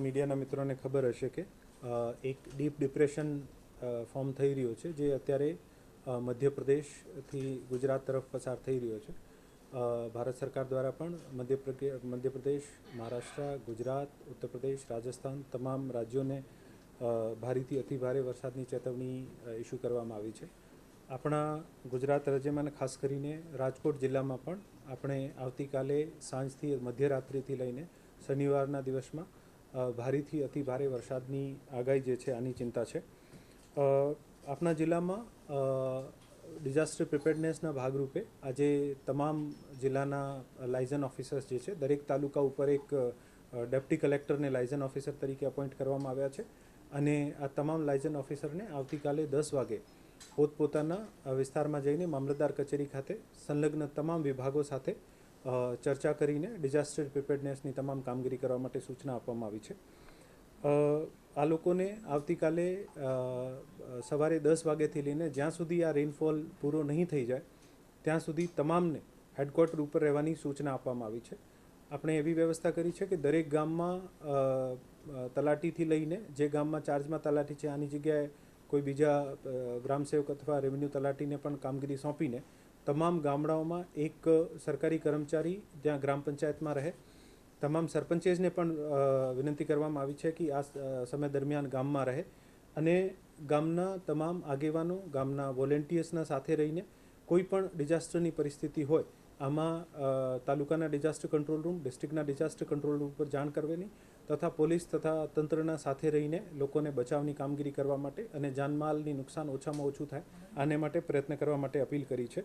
મીડિયાના મિત્રોને ખબર હશે કે એક ડીપ ડિપ્રેશન ફોર્મ થઈ રહ્યો છે, જે અત્યારે મધ્યપ્રદેશથી ગુજરાત તરફ પસાર થઈ રહ્યો છે. ભારત સરકાર દ્વારા પણ મધ્યપ્રદેશ, મહારાષ્ટ્ર, ગુજરાત, ઉત્તર પ્રદેશ, રાજસ્થાન તમામ રાજ્યોને ભારેથી અતિભારે વરસાદની ચેતવણી ઇસ્યુ કરવામાં આવી છે. આપણા ગુજરાત રાજ્યમાં ખાસ કરીને રાજકોટ જિલ્લામાં પણ આપણે આવતીકાલે સાંજથી મધ્યરાત્રિથી લઈને શનિવારના દિવસમાં ભારેથી અતિભારે વરસાદની આગાહી જે છે આની ચિંતા છે. આપણા જિલ્લામાં ડિઝાસ્ટર પ્રિપેર્ડનેસના ભાગરૂપે આજે તમામ જિલ્લાના લાયઝન ઓફિસર્સ જે છે, દરેક તાલુકા ઉપર એક ડેપ્ટી કલેક્ટરને લાયઝન ઓફિસર તરીકે અપોઇન્ટ કરવામાં આવ્યા છે અને આ તમામ લાયઝન ઓફિસરને આવતીકાલે 10 વાગે પોતપોતાના વિસ્તારમાં જઈને મામલતદાર કચેરી ખાતે સંલગ્ન તમામ વિભાગો સાથે ચર્ચા કરીને ડિઝાસ્ટર પ્રિપેર્ડનેસની તમામ કામગીરી કરવા માટે સૂચના આપવામાં આવી છે. આ લોકોને આવતીકાલે સવારે 10 વાગ્યાથી લઈને જ્યાં સુધી આ રેઇનફોલ પૂરો નહીં થઈ જાય ત્યાં સુધી તમામને હેડક્વાર્ટર ઉપર રહેવાની સૂચના આપવામાં આવી છે. આપણે એવી વ્યવસ્થા કરી છે કે દરેક ગામમાં તલાટીથી લઈને, જે ગામમાં ચાર્જમાં તલાટી છે આની જગ્યાએ કોઈ બીજા ગ્રામસેવક અથવા રેવન્યુ તલાટીને પણ કામગીરી સોંપીને તમામ ગામડાઓમાં એક સરકારી કર્મચારી જ્યાં ગ્રામ પંચાયતમાં રહે. તમામ સરપંચેસને પણ વિનંતી કરવામાં આવી છે કે આ સમય દરમિયાન ગામમાં રહે અને ગામના તમામ આગેવાનો, ગામના વોલેન્ટિયર્સના સાથે રહીને કોઈ પણ ડિઝાસ્ટરની પરિસ્થિતિ હોય આમાં તાલુકાના ડિઝાસ્ટર કંટ્રોલ રૂમ, ડિસ્ટ્રિક્ટના ડિઝાસ્ટર કંટ્રોલ રૂમ પર જાણ કરવાની તથા પોલીસ તથા તંત્રના સાથે રહીને લોકોને બચાવની કામગીરી કરવા માટે અને જાનમાલની નુકસાન ઓછામાં ઓછું થાય આને માટે પ્રયત્ન કરવા માટે અપીલ કરી છે.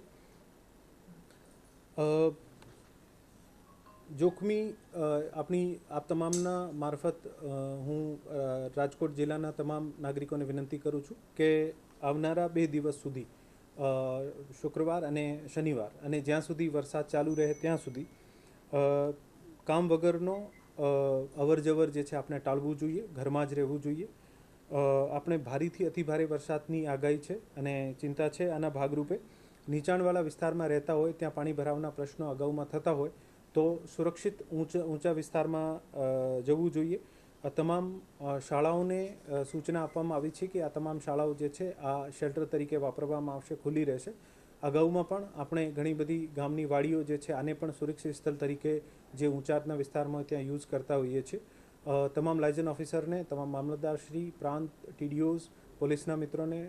જોખમી આપણી આપ તમામના મારફત હું રાજકોટ જિલ્લાના તમામ નાગરિકોને વિનંતી કરું છું કે આવનારા 2 દિવસ સુધી શુક્રવાર અને શનિવાર અને જ્યાં સુધી વરસાદ ચાલુ રહે ત્યાં સુધી કામ વગરનો અવરજવર જે છે આપણે ટાળવું જોઈએ, ઘરમાં જ રહેવું જોઈએ. આપણે ભારેથી અતિભારે વરસાદની આગાહી છે અને ચિંતા છે. આના ભાગરૂપે નીચાણવાળા વિસ્તારમાં રહેતા હોય, ત્યાં પાણી ભરાવાના પ્રશ્નો અગાઉમાં થતા હોય તો સુરક્ષિત ઊંચા વિસ્તારમાં જવું જોઈએ. તમામ શાળાઓને સૂચના આપવામાં આવી છે કે આ તમામ શાળાઓ જે છે આ શેલ્ટર તરીકે વાપરવામાં આવશે, ખુલ્લી રહેશે. અગાઉમાં પણ આપણે ઘણી બધી ગામની વાડીઓ જે છે આને પણ સુરક્ષિત સ્થળ તરીકે જે ઊંચાણના વિસ્તારમાં હોય ત્યાં યુઝ કરતા હોઈએ છીએ. તમામ લાયઝન ઓફિસરને, તમામ મામલતદારશ્રી, પ્રાંત, ટીડીઓઝ, પોલીસના મિત્રોને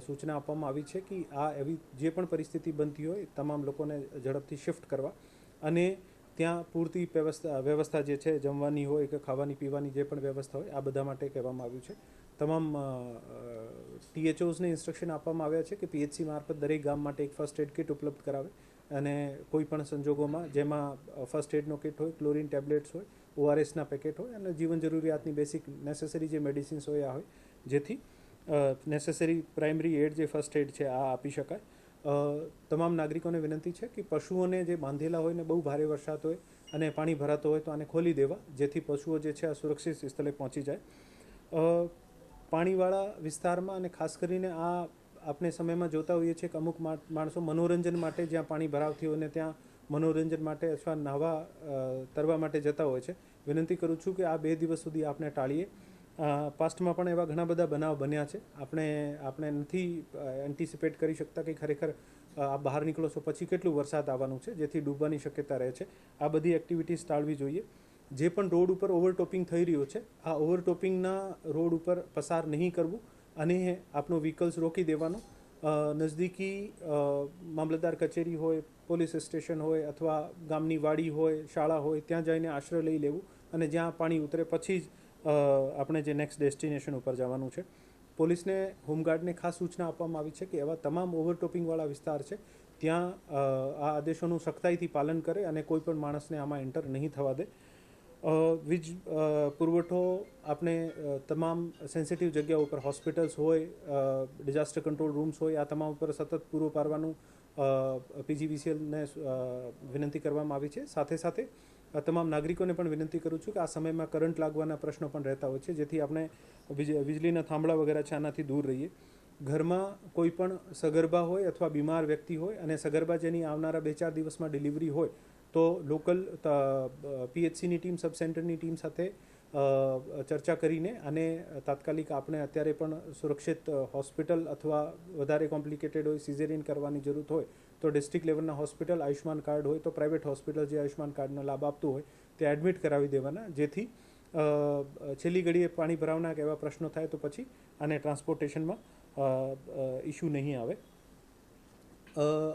સૂચના આપવામાં આવી છે કે આ એવી જે પણ પરિસ્થિતિ બનતી હોય તમામ લોકોને ઝડપથી શિફ્ટ કરવા અને ત્યાં પૂરતી વ્યવસ્થા જે છે જમવાની હોય કે ખાવાની પીવાની જે પણ વ્યવસ્થા હોય આ બધા માટે કહેવામાં આવ્યું છે. તમામ THOsને ઇન્સ્ટ્રક્શન આપવામાં આવ્યા છે કે PHC મારફત દરેક ગામ માટે એક ફર્સ્ટ એડ કિટ ઉપલબ્ધ કરાવે અને કોઈ પણ સંજોગોમાં જેમાં ફર્સ્ટ એડનો કિટ હોય, ક્લોરીન ટેબ્લેટ્સ હોય, ORSના પેકેટ હોય અને જીવન જરૂરિયાતની બેસિક નેસેસરી જે મેડિસિન્સ હોય આ હોય, જેથી નેસેસરી પ્રાઇમરી એડ જે ફર્સ્ટ એડ છે આ આપી શકાય. તમામ નાગરિકોને વિનંતી છે કે પશુઓને જે બાંધેલા હોય ને બહુ ભારે વરસાદ હોય અને પાણી ભરાતો હોય તો આને ખોલી દેવા, જેથી પશુઓ જે છે આ સુરક્ષિત સ્થળે પહોંચી જાય. પાણીવાળા વિસ્તારમાં અને ખાસ કરીને આ આપણે સમયમાં જોતા હોઈએ છીએ કે અમુક માણસો મનોરંજન માટે જ્યાં પાણી ભરાવતી હોય ને ત્યાં મનોરંજન માટે અથવા નાહવા તરવા માટે જતા હોય છે. વિનંતી કરું છું કે આ 2 દિવસ સુધી આપણે ટાળીએ. પાસ્ટમાં પણ એવા ઘણા બધા બનાવ બન્યા છે. આપણે નથી એન્ટિસિપેટ કરી શકતા કે ખરેખર આ બહાર નીકળો છો પછી કેટલું વરસાદ આવવાનું છે, જેથી ડૂબવાની શક્યતા રહે છે. આ બધી એક્ટિવિટીઝ ટાળવી જોઈએ. જે પણ રોડ ઉપર ઓવરટોપિંગ થઈ રહ્યો છે આ ઓવરટોપિંગના રોડ ઉપર પસાર નહીં કરવું અને આપણો વ્હીકલ્સ રોકી દેવાનો. નજદીકી મામલતદાર કચેરી હોય, પોલીસ સ્ટેશન હોય અથવા ગામની વાડી હોય, શાળા હોય ત્યાં જઈને આશ્રય લઈ લેવું અને જ્યાં પાણી ઉતરે પછી જ આપણે જે નેક્સ્ટ ડેસ્ટિનેશન ઉપર જવાનું છે. પોલીસને, હોમગાર્ડને ખાસ સૂચના આપવામાં આવી છે કે એવા તમામ ઓવરટોપિંગવાળા વિસ્તાર છે ત્યાં આ આદેશોનું સખ્તાઈથી પાલન કરે અને કોઈ પણ માણસને આમાં એન્ટર નહીં થવા દે. વીજ પુરવઠો આપણે તમામ સેન્સિટિવ જગ્યાઓ ઉપર, હોસ્પિટલ્સ હોય, ડિઝાસ્ટર કંટ્રોલ રૂમ્સ હોય, આ તમામ ઉપર સતત પૂરો પાડવાનું PGVCLને વિનંતી કરવામાં આવી છે. સાથે સાથે તમામ નાગરિકોને પણ વિનંતી કરું છું કે આ સમયમાં કરંટ લાગવાના પ્રશ્નો પણ રહેતા હોય છે, જેથી આપણે વીજળીના થાંભલા વગેરે છે આનાથી દૂર રહીએ. ઘરમાં કોઈ પણ સગર્ભા હોય અથવા બીમાર વ્યક્તિ હોય અને સગર્ભા જેની આવનારા 2-4 દિવસમાં ડિલિવરી હોય તો લોકલ PHCની ટીમ, સબ સેન્ટરની ટીમ સાથે ચર્ચા કરીને આને તાત્કાલિક આપણે અત્યારે પણ સુરક્ષિત હોસ્પિટલ અથવા વધારે કોમ્પ્લિકેટેડ હોય સિઝેરિયન કરવાની જરૂર હોય તો ડિસ્ટ્રિક્ટ લેવલના હોસ્પિટલ, આયુષ્માન કાર્ડ હોય તો પ્રાઇવેટ હોસ્પિટલ જે આયુષ્માન કાર્ડનો લાભ આપતું હોય તે એડમિટ કરાવી દેવાના, જેથી છેલ્લી ઘડીએ પાણી ભરાવના કે એવા પ્રશ્નો થાય તો પછી આને ટ્રાન્સપોર્ટેશનમાં ઇસ્યુ નહીં આવે.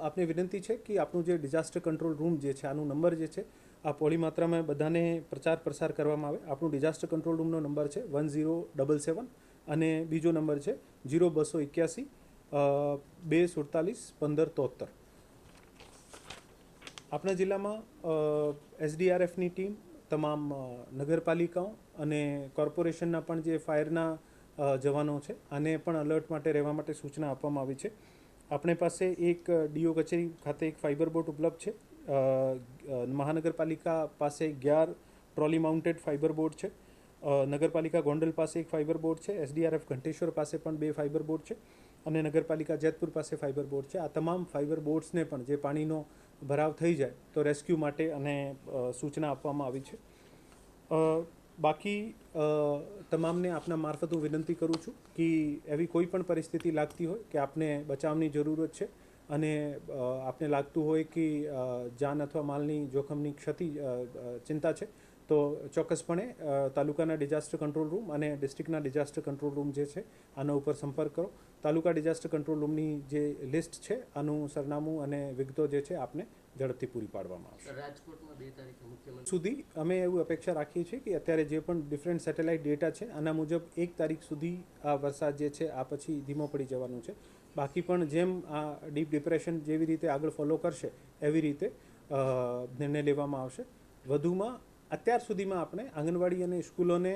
આપને વિનંતી છે કે આપણું જે ડિઝાસ્ટર કંટ્રોલ રૂમ જે છે આનું નંબર જે છે આ પોળી માત્રામાં બધાને પ્રચાર પ્રસાર કરવામાં આવે. આપણું ડિઝાસ્ટર કંટ્રોલ રૂમનો નંબર છે 1077 અને બીજો નંબર છે 0281 247 1573. આપણા જિલ્લામાં SDRFની ટીમ, તમામ નગરપાલિકાઓ અને કોર્પોરેશનના પણ જે ફાયરના જવાનો છે આને પણ અલર્ટ માટે રહેવા માટે સૂચના આપવામાં આવી છે. આપણે પાસે એક ડીઓ કચેરી ખાતે એક ફાઇબર બોટ ઉપલબ્ધ છે. મહાનગરપાલિકા પાસે 11 ટ્રોલી માઉન્ટેડ ફાઇબર બોટ છે. નગરપાલિકા ગોંડલ પાસે એક ફાઇબર બોટ છે. SDRF ઘંટેશ્વર પાસે પણ 2 ફાઇબર બોટ છે અને નગરપાલિકા જેતપુર પાસે ફાઇબર બોટ છે. આ તમામ ફાઇબર બોટ્સને પણ જે પાણીનો ભરાવ થઈ જાય તો રેસ્ક્યુ માટે અને સૂચના આપવામાં આવી છે. બાકી તમામને આપના મારફત હું વિનંતી કરું છું કે એવી કોઈ પણ પરિસ્થિતિ લાગતી હોય કે આપને બચાવની જરૂરત છે અને આપને લાગતું હોય કે જાન અથવા માલની જોખમની ચિંતા છે તો ચોક્કસપણે તાલુકાના ડિઝાસ્ટર કંટ્રોલ રૂમ અને ડિસ્ટ્રિક્ટના ડિઝાસ્ટર કંટ્રોલ રૂમ જે છે આના ઉપર સંપર્ક કરો. તાલુકા ડિઝાસ્ટર કંટ્રોલ રૂમની જે લિસ્ટ છે આનું સરનામું અને વિગતો જે છે આપને ઝડપથી પૂરી પાડવામાં આવશે. રાજકોટમાં 2 તારીખે મુખ્યમંત્રી સુધી અમે એવું અપેક્ષા રાખીએ છીએ કે અત્યારે જે પણ ડિફરન્ટ સેટેલાઇટ ડેટા છે આના મુજબ 1 તારીખ સુધી આ વરસાદ જે છે આ પછી ધીમો પડી જવાનું છે. બાકી પણ જેમ આ ડીપ ડિપ્રેશન જેવી રીતે આગળ ફોલો કરશે એવી રીતે નિર્ણય લેવામાં આવશે. વધુમાં અત્યાર સુધીમાં આપણે આંગણવાડી અને સ્કૂલોને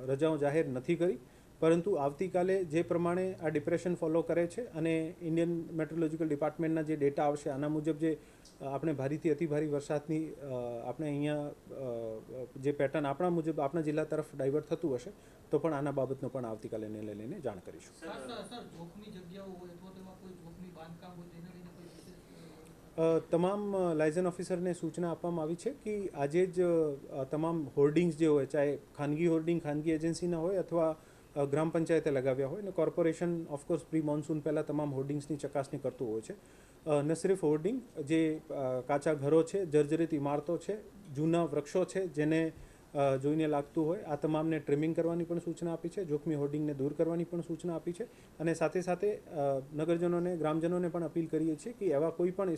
રજાઓ જાહેર નથી કરી, પરંતુ આવતીકાલે જે પ્રમાણે આ ડિપ્રેશન ફોલો કરે છે અને ઇન્ડિયન મેટ્રોલોજીકલ ડિપાર્ટમેન્ટના જે ડેટા આવશે આના મુજબ જે આપણે ભારેથી અતિભારે વરસાદની આપણે અહીંયા જે પેટર્ન આપણા મુજબ આપણા જિલ્લા તરફ ડાયવર્ટ થતું હશે તો પણ આના બાબતનો પણ આવતીકાલે નિર્ણય લઈને જાણ કરીશું. તમામ લાયઝન ઓફિસરને સૂચના આપવામાં આવી છે કે આજે જ તમામ હોર્ડિંગ્સ જે હોય, ચાહે ખાનગી હોર્ડિંગ ખાનગી એજન્સીના હોય અથવા ગ્રામ પંચાયતે લગાવ્યા હોય, અને કોર્પોરેશન ઓફકોર્સ પ્રી મોન્સૂન પહેલાં તમામ હોર્ડિંગ્સની ચકાસણી કરતું હોય છે. ન સિર્ફ હોર્ડિંગ, જે કાચા ઘરો છે, જર્જરિત ઇમારતો છે, જૂના વૃક્ષો છે જેને જોઈને લાગતું હોય આ તમામને ટ્રિમિંગ કરવાની પણ સૂચના આપી છે. જોખમી હોર્ડિંગને દૂર કરવાની પણ સૂચના આપી છે અને સાથે સાથે નગરજનોને, ગ્રામજનોને પણ અપીલ કરીએ છીએ કે એવા કોઈ પણ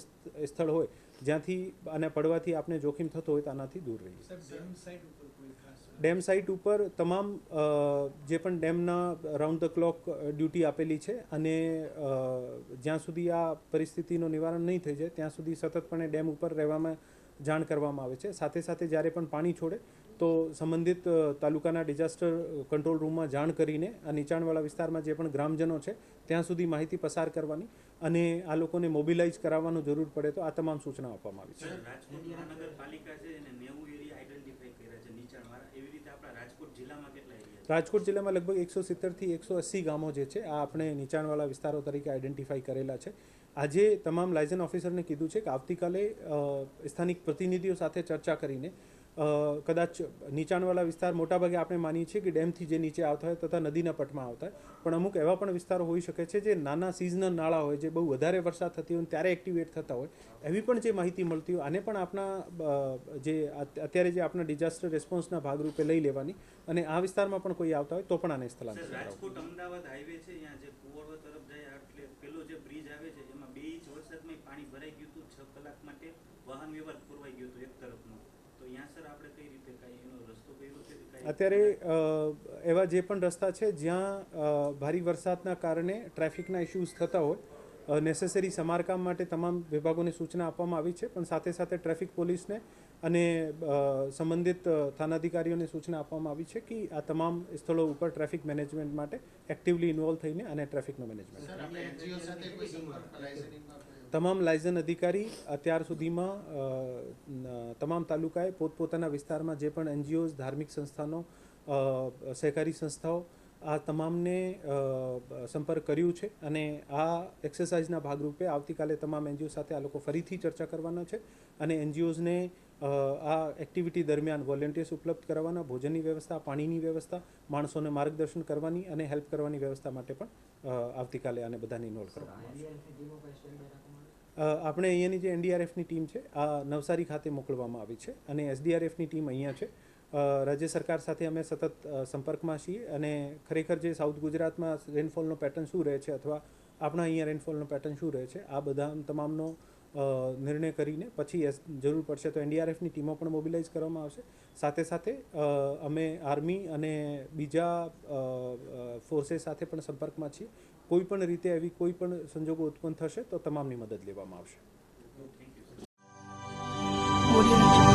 સ્થળ હોય જ્યાંથી અને પડવાથી આપણે જોખમ થતો હોય તો આનાથી દૂર રહીએ. ડેમ સાઇટ ઉપર તમામ જે પણ ડેમના રાઉન્ડ ધ ક્લોક ડ્યુટી આપેલી છે અને જ્યાં સુધી આ પરિસ્થિતિનું નિવારણ નહીં થઈ જાય ત્યાં સુધી સતતપણે ડેમ ઉપર રહેવામાં જાણ કરવામાં આવે છે. સાથે સાથે જ્યારે પણ પાણી છોડે તો સંબંધિત તાલુકાના ડિઝાસ્ટર કંટ્રોલ રૂમમાં જાણ કરીને આ નીચાણવાળા વિસ્તારમાં જે પણ ગ્રામજનો છે ત્યાં સુધી માહિતી પસાર કરવાની અને આ લોકોને મોબિલાઇઝ કરાવવાનું જરૂર પડે તો આ તમામ સૂચના આપવામાં આવી છે. રાજકોટ મહાનગરપાલિકા છે અને 90 એરિયા આઈડેન્ટિફાઈ કર્યા છે નીચાણવાળા, એવી રીતે આપણા રાજકોટ જિલ્લામાં કેટલા એરિયા? રાજકોટ જિલ્લામાં લગભગ 170 થી 180 ગામો જે છે આ આપણે નીચાણવાળા વિસ્તારો તરીકે આઈડેન્ટિફાઈ કરેલા છે. આજે તમામ લાયઝન ઓફિસરને કીધું છે કે આવતીકાલે સ્થાનિક પ્રતિનિધિઓ સાથે ચર્ચા કરીને કદાચ નીચાણવાળા વિસ્તાર મોટાભાગે આપણે માનીએ છીએ કે ડેમથી જે નીચે આવતા હોય તથા નદીના પટમાં આવતા હોય, પણ અમુક એવા પણ વિસ્તારો હોઈ શકે છે જે નાના સિઝનલ નાળા હોય, જે બહુ વધારે વરસાદ થતી હોય ત્યારે એક્ટિવેટ થતા હોય, એવી પણ જે માહિતી મળતી હોય આને પણ આપણા જે અત્યારે જે આપણા ડિઝાસ્ટર રેસ્પોન્સના ભાગરૂપે લઈ લેવાની અને આ વિસ્તારમાં પણ કોઈ આવતા હોય તો પણ આને સ્થળાંતર કરાવવું. રાજકોટ અમદાવાદ હાઈવે છે, અહીંયા જે કુવાડવા તરફ જાય એટલે પેલો જે બ્રિજ આવે છે એમાં 2 ઇંચ વરસાદમાં પાણી ભરાઈ ગયું હતું. 6 કલાક માટે વાહન વ્યવહાર ખોરવાઈ ગયો હતો એક તરફનો. તો અહીંયા સર આપણે કઈ રીતે કાંઈ એનો રસ્તો કર્યો છે? અત્યારે એવા જે પણ રસ્તા છે જ્યાં ભારે વરસાદના કારણે ટ્રાફિકના ઇશ્યુઝ થતા હોય, નેસેસરી સમારકામ માટે તમામ વિભાગોને સૂચના આપવામાં આવી છે, પણ સાથે સાથે ટ્રાફિક પોલીસને અને સંબંધિત થાનાધિકારીઓને સૂચના આપવામાં આવી છે કે આ તમામ સ્થળો ઉપર ટ્રાફિક મેનેજમેન્ટ માટે એક્ટિવલી ઇન્વોલ્વ થઈને અને ટ્રાફિકનું મેનેજમેન્ટ તમામ લાયઝન અધિકારી અત્યાર સુધીમાં તમામ તાલુકાએ પોતપોતાના વિસ્તારમાં જે પણ NGOs, ધાર્મિક સંસ્થાનો, સહકારી સંસ્થાઓ આ તમામને સંપર્ક કર્યું છે અને આ એક્સરસાઇઝના ભાગરૂપે આવતીકાલે તમામ એનજીઓ સાથે આ લોકો ફરીથી ચર્ચા કરવાના છે અને એનજીઓઝને આ એક્ટિવિટી દરમિયાન વોલેન્ટિયર્સ ઉપલબ્ધ કરાવવાના, ભોજનની વ્યવસ્થા, પાણીની વ્યવસ્થા, માણસોને માર્ગદર્શન કરવાની અને હેલ્પ કરવાની વ્યવસ્થા માટે પણ આવતીકાલે આને બધાની ઇન્વોલ્વ કરવામાં આવશે. આપણે અહીંયાની જે એનડીઆરએફની ટીમ છે આ નવસારી ખાતે મોકલવામાં આવી છે અને એસડીઆરએફની ટીમ અહીંયા છે. રાજ્ય સરકાર સાથે અમે સતત સંપર્કમાં છીએ અને ખરેખર જે સાઉથ ગુજરાતમાં રેનફોલનો પેટર્ન શું રહે છે અથવા આપણા અહીંયા રેનફોલનો પેટર્ન શું રહે છે આ બધા તમામનો નિર્ણય કરીને પછી જરૂર પડશે તો એનડીઆરએફની ટીમો પણ મોબિલાઇઝ કરવામાં આવશે. સાથે સાથે અમે આર્મી અને બીજા ફોર્सेस સાથે પણ સંપર્કમાં છીએ. કોઈ પણ રીતે એવી કોઈ પણ સંજોગો ઉત્પન્ન થશે તો તમામની મદદ લેવામાં આવશે. Audio